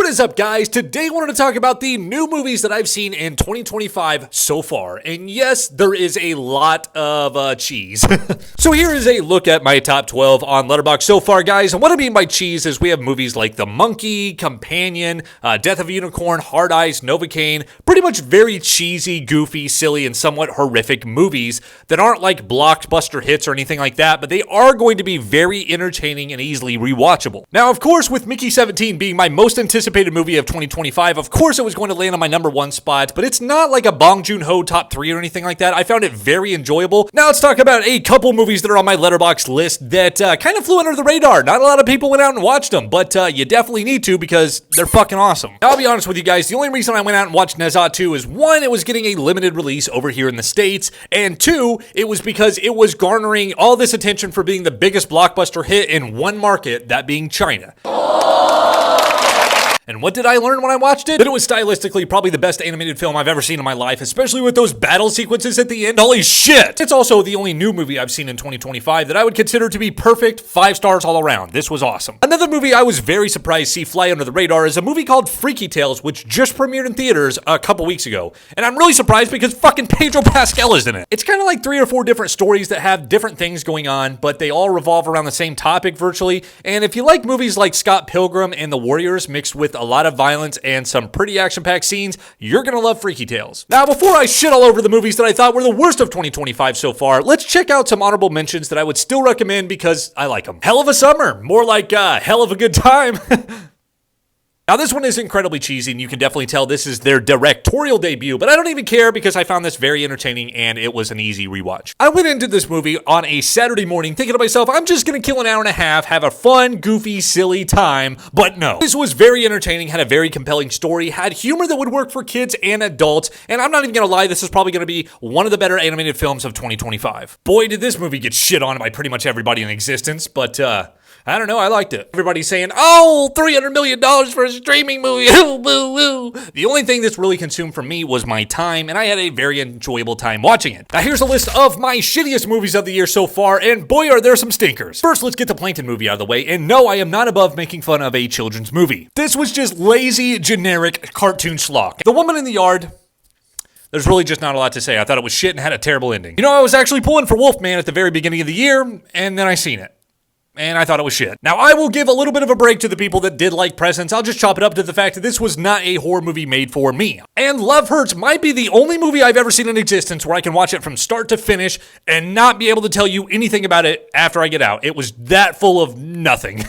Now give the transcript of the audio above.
What is up, guys? Today I wanted to talk about the new movies that I've seen in 2025 so far. And yes, there is a lot of cheese. So here is a look at my top 12 on Letterboxd so far, guys. And what I mean by cheese is we have movies like The Monkey, Companion, Death of a Unicorn, Hard Eyes, Novocaine. Pretty much very cheesy, goofy, silly, and somewhat horrific movies that aren't like blockbuster hits or anything like that, but they are going to be very entertaining and easily rewatchable. Now, of course, with Mickey 17 being my most anticipated movie of 2025, of course it was going to land on my number one spot, but it's not like a Bong Joon-ho top 3 or anything like that. I found it very enjoyable. Now let's talk about a couple movies that are on my Letterboxd list that kind of flew under the radar. Not a lot of people went out and watched them, but you definitely need to because they're fucking awesome. Now, I'll be honest with you guys, the only reason I went out and watched Ne Zha 2 is 1, it was getting a limited release over here in the States, and 2, it was because it was garnering all this attention for being the biggest blockbuster hit in one market, that being China. And what did I learn when I watched it? That it was stylistically probably the best animated film I've ever seen in my life, especially with those battle sequences at the end. Holy shit! It's also the only new movie I've seen in 2025 that I would consider to be perfect, 5 stars all around. This was awesome. Another movie I was very surprised to see fly under the radar is a movie called Freaky Tales, which just premiered in theaters a couple weeks ago. And I'm really surprised because fucking Pedro Pascal is in it. It's kind of like 3 or 4 different stories that have different things going on, but they all revolve around the same topic virtually. And if you like movies like Scott Pilgrim and The Warriors mixed with a lot of violence and some pretty action-packed scenes, you're gonna love Freaky Tales. Now, before I shit all over the movies that I thought were the worst of 2025 so far, let's check out some honorable mentions that I would still recommend because I like them. Hell of a Summer, more like hell of a good time. Now, this one is incredibly cheesy, and you can definitely tell this is their directorial debut, but I don't even care because I found this very entertaining, and it was an easy rewatch. I went into this movie on a Saturday morning thinking to myself, I'm just going to kill an hour and a half, have a fun, goofy, silly time, but no. This was very entertaining, had a very compelling story, had humor that would work for kids and adults, and I'm not even going to lie, this is probably going to be one of the better animated films of 2025. Boy, did this movie get shit on by pretty much everybody in existence, but I don't know, I liked it. Everybody's saying, oh, $300 million for a streaming movie, ooh, boo, ooh. The only thing this really consumed for me was my time, and I had a very enjoyable time watching it. Now here's a list of my shittiest movies of the year so far, and boy are there some stinkers. First, let's get the Plankton movie out of the way, and no, I am not above making fun of a children's movie. This was just lazy, generic cartoon schlock. The Woman in the Yard, there's really just not a lot to say. I thought it was shit and had a terrible ending. You know, I was actually pulling for Wolfman at the very beginning of the year, and then I seen it. And I thought it was shit. Now, I will give a little bit of a break to the people that did like Presence. I'll just chop it up to the fact that this was not a horror movie made for me. And Love Hurts might be the only movie I've ever seen in existence where I can watch it from start to finish and not be able to tell you anything about it after I get out. It was that full of nothing.